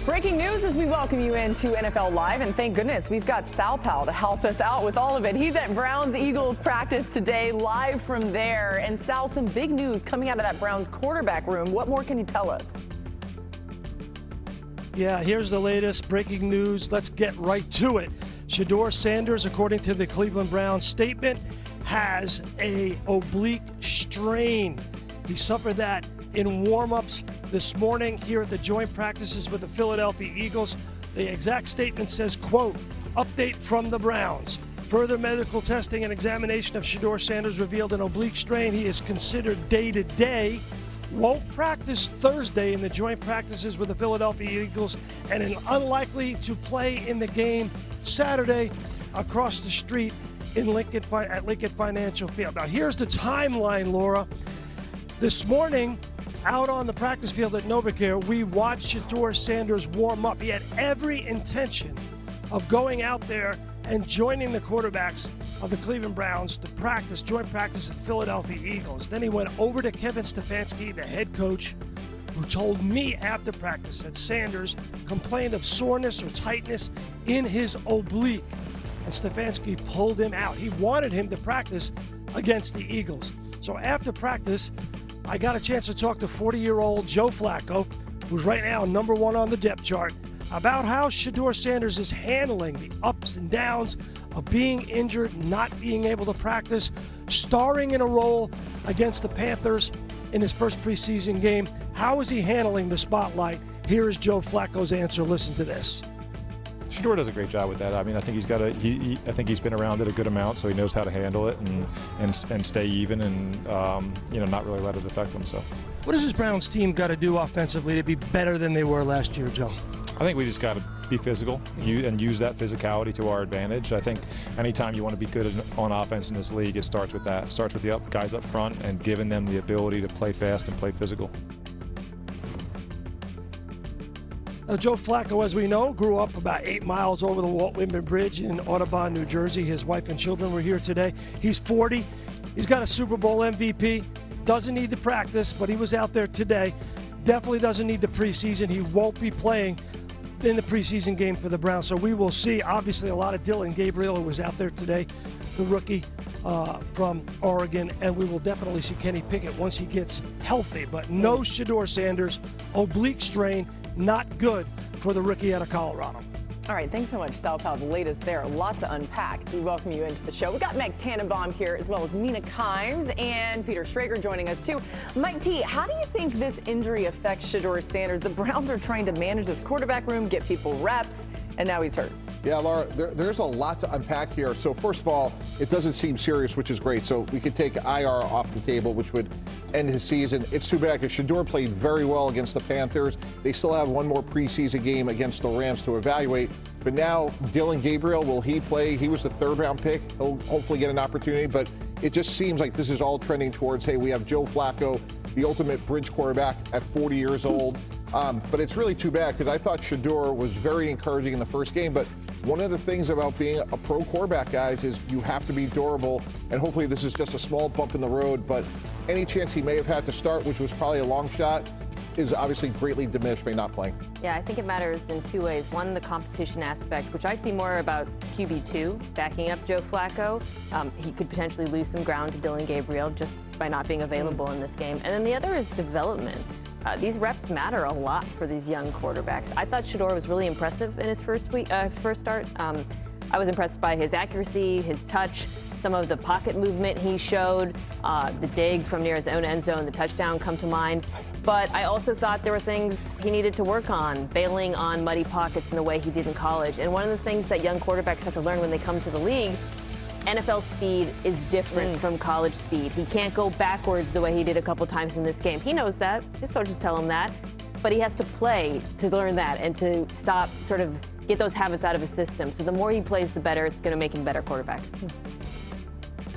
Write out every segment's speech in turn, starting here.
Breaking news as we welcome you into NFL Live, and thank goodness we've got Sal Powell to help us out with all of it. He's at Browns-Eagles practice today, live from there. And Sal, some big news coming out of that Browns quarterback room. What more can you tell us? Yeah, here's the latest breaking news. Let's get right to it. Shedeur Sanders, according to the Cleveland Browns statement, has a oblique strain. He suffered that in warm-ups this morning here at the joint practices with the Philadelphia Eagles. The exact statement says, quote, update from the Browns. Further medical testing and examination of Shedeur Sanders revealed an oblique strain. He is considered day-to-day. Won't practice Thursday in the joint practices with the Philadelphia Eagles, and is unlikely to play in the game Saturday across the street in Lincoln Financial Field. Now here's the timeline, Laura. This morning, out on the practice field at NovaCare, we watched Shedeur Sanders warm up. He had every intention of going out there and joining the quarterbacks of the Cleveland Browns to practice, joint practice with the Philadelphia Eagles. Then he went over to Kevin Stefanski, the head coach, who told me after practice that Sanders complained of soreness or tightness in his oblique, and Stefanski pulled him out. He wanted him to practice against the Eagles. So after practice, I got a chance to talk to 40-year-old Joe Flacco, who's right now number one on the depth chart, about how Shedeur Sanders is handling the ups and downs of being injured, not being able to practice, starring in a role against the Panthers in his first preseason game. How is he handling the spotlight? Here is Joe Flacco's answer. Listen to this. Shedeur does a great job with that. I mean, I think I think he's been around it a good amount, so he knows how to handle it and stay even and not really let it affect him. So, what does this Browns team got to do offensively to be better than they were last year, Joe? I think we just got to be physical and use that physicality to our advantage. I think anytime you want to be good on offense in this league, it starts with that. It starts with the guys up front and giving them the ability to play fast and play physical. Joe Flacco, as we know, grew up about 8 miles over the Walt Whitman Bridge in Audubon, New Jersey. His wife and children were here today. He's 40. He's got a Super Bowl MVP. Doesn't need to practice, but he was out there today. Definitely doesn't need the preseason. He won't be playing in the preseason game for the Browns. So we will see, obviously, a lot of Dillon Gabriel, who was out there today, the rookie from Oregon, and we will definitely see Kenny Pickett once he gets healthy. But no Shedeur Sanders, oblique strain, not good for the rookie out of Colorado. All right, thanks so much, Sal Powell. The latest there, a lot to unpack. So we welcome you into the show. We got Meg Tannenbaum here, as well as Mina Kimes and Peter Schrager joining us too. Mike T, how do you think this injury affects Shedeur Sanders? The Browns are trying to manage this quarterback room, get people reps, and now he's hurt. Yeah, Laura, there's a lot to unpack here. So first of all, it doesn't seem serious, which is great. So we could take IR off the table, which would end his season. It's too bad because Shedeur played very well against the Panthers. They still have one more preseason game against the Rams to evaluate. But now Dillon Gabriel, will he play? He was the third-round pick. He'll hopefully get an opportunity. But it just seems like this is all trending towards, hey, we have Joe Flacco, the ultimate bridge quarterback at 40 years old. But it's really too bad because I thought Shedeur was very encouraging in the first game. But one of the things about being a pro quarterback, guys, is you have to be durable. And hopefully this is just a small bump in the road. But any chance he may have had to start, which was probably a long shot, is obviously greatly diminished by not playing. Yeah, I think it matters in two ways. One, the competition aspect, which I see more about QB2 backing up Joe Flacco. He could potentially lose some ground to Dillon Gabriel just by not being available in this game. And then the other is development. These reps matter a lot for these young quarterbacks. I thought Shedeur was really impressive in his first start. I was impressed by his accuracy, his touch, some of the pocket movement he showed, the dig from near his own end zone, the touchdown come to mind. But I also thought there were things he needed to work on, bailing on muddy pockets in the way he did in college. And one of the things that young quarterbacks have to learn when they come to the league, NFL speed is different from college speed. He can't go backwards the way he did a couple times in this game. He knows that. His coaches tell him that. But he has to play to learn that and to stop, sort of get those habits out of his system. So the more he plays, the better. It's going to make him a better quarterback.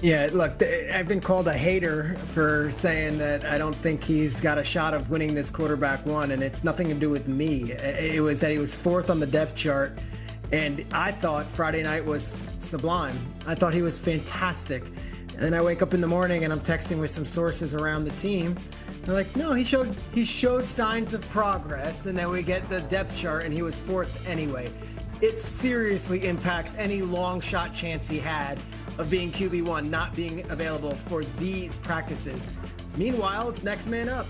Yeah, look, I've been called a hater for saying that I don't think he's got a shot of winning this quarterback one, and it's nothing to do with me. It was that he was fourth on the depth chart, and I thought Friday night was sublime. I thought he was fantastic. And then I wake up in the morning and I'm texting with some sources around the team They're like, no, he showed signs of progress, and then we get the depth chart, and he was 4th anyway. It seriously impacts any long shot chance he had of being QB1 not being available for these practices. Meanwhile, it's next man up.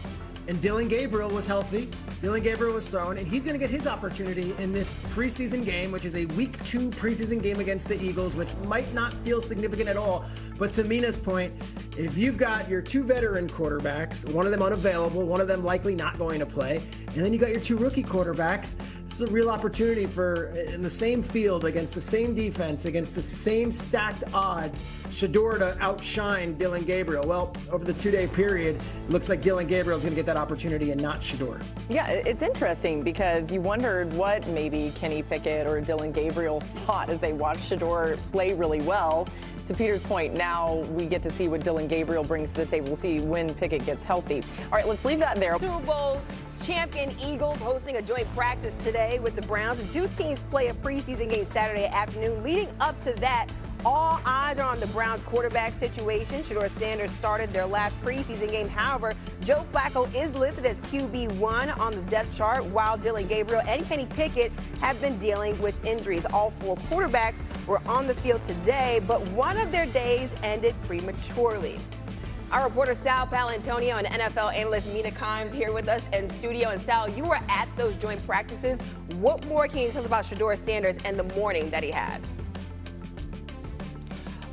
And Dillon Gabriel was healthy. Dillon Gabriel was thrown, and he's going to get his opportunity in this preseason game, which is a week 2 preseason game against the Eagles, which might not feel significant at all. But to Mina's point, if you've got your 2 veteran quarterbacks, one of them unavailable, one of them likely not going to play, and then you got your 2 rookie quarterbacks, this is a real opportunity for, in the same field, against the same defense, against the same stacked odds, Shedeur to outshine Dillon Gabriel. Well, over the 2-day period, it looks like Dillon Gabriel is going to get that opportunity and not Shedeur. Yeah, it's interesting because you wondered what maybe Kenny Pickett or Dillon Gabriel thought as they watched Shedeur play really well. To Peter's point, now we get to see what Dillon Gabriel brings to the table. We'll see when Pickett gets healthy. All right, let's leave that there. Super Bowl champion Eagles hosting a joint practice today with the Browns. The 2 teams play a preseason game Saturday afternoon. Leading up to that, all eyes are on the Browns quarterback situation. Shedeur Sanders started their last preseason game. However, Joe Flacco is listed as QB1 on the depth chart, while Dillon Gabriel and Kenny Pickett have been dealing with injuries. All 4 quarterbacks were on the field today, but one of their days ended prematurely. Our reporter Sal Paolantonio and NFL analyst Mina Kimes here with us in studio. And Sal, you were at those joint practices. What more can you tell us about Shedeur Sanders and the morning that he had?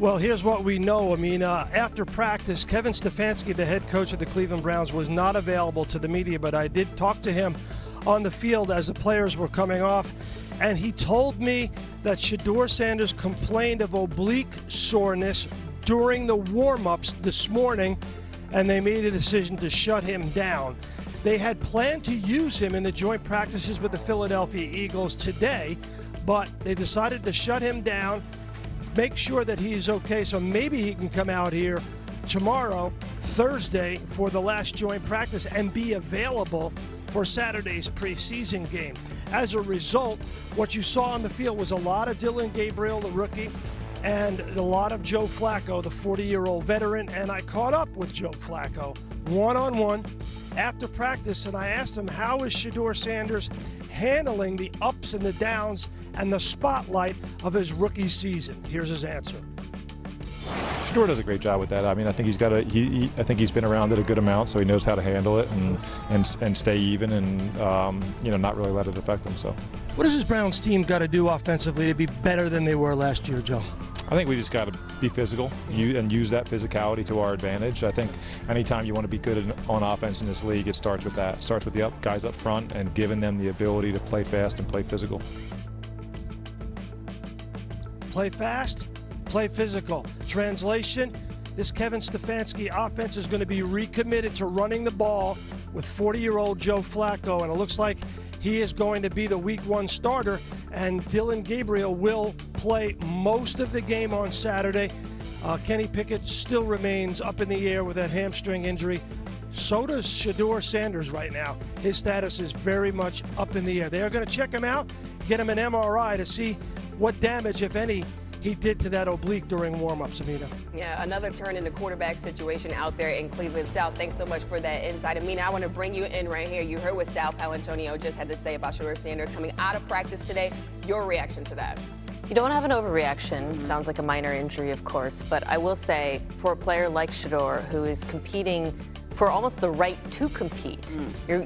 Well, here's what we know. I mean, after practice, Kevin Stefanski, the head coach of the Cleveland Browns, was not available to the media, but I did talk to him on the field as the players were coming off, and he told me that Shedeur Sanders complained of oblique soreness during the warm-ups this morning, and they made a decision to shut him down. They had planned to use him in the joint practices with the Philadelphia Eagles today, but they decided to shut him down, make sure that he's okay, so maybe he can come out here tomorrow, Thursday, for the last joint practice and be available for Saturday's preseason game. As a result, what you saw on the field was a lot of Dillon Gabriel, the rookie, and a lot of Joe Flacco, the 40-year-old veteran. And I caught up with Joe Flacco one-on-one after practice, and I asked him, how is Shedeur Sanders handling the ups and the downs and the spotlight of his rookie season? Here's his answer. Shedeur does a great job with that. I mean, I think he's got I think he's been around it a good amount, so he knows how to handle it and stay even and not really let it affect him. So, what does this Browns team got to do offensively to be better than they were last year, Joe? I think we just got to be physical and use that physicality to our advantage. I think anytime you want to be good on offense in this league, it starts with that. It starts with the guys up front and giving them the ability to play fast and play physical. Play fast, play physical. Translation, this Kevin Stefanski offense is going to be recommitted to running the ball with 40-year-old Joe Flacco, and it looks like he is going to be the Week 1 starter, and Dillon Gabriel will play most of the game on Saturday. Kenny Pickett still remains up in the air with that hamstring injury. So does Shedeur Sanders right now. His status is very much up in the air. They are going to check him out, get him an MRI to see what damage, if any, he did to that oblique during warm-ups, Amina. Yeah, another turn in the quarterback situation out there in Cleveland. Sal, thanks so much for that insight. Amina, I want to bring you in right here. You heard what Sal Paolantonio just had to say about Shedeur Sanders coming out of practice today. Your reaction to that? You don't have an overreaction. Sounds like a minor injury, of course. But I will say, for a player like Shedeur, who is competing for almost the right to compete,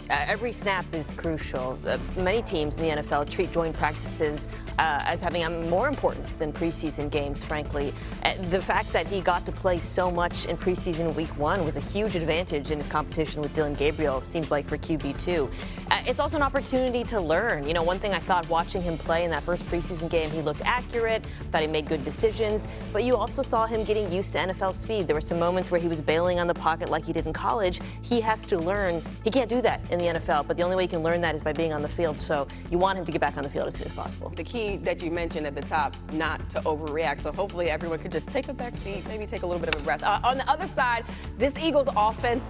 every snap is crucial. Many teams in the NFL treat joint practices as having more importance than preseason games, frankly. The fact that he got to play so much in preseason Week 1 was a huge advantage in his competition with Dillon Gabriel, seems like, for QB2. It's also an opportunity to learn. You know, one thing I thought watching him play in that first preseason game, he looked accurate, thought he made good decisions, but you also saw him getting used to NFL speed. There were some moments where he was bailing on the pocket like he did in college. He has to learn. He can't do that in the NFL, but the only way he can learn that is by being on the field. So you want him to get back on the field as soon as possible. The key that you mentioned at the top, not to overreact. So hopefully everyone could just take a back seat, maybe take a little bit of a breath. On the other side, this Eagles offense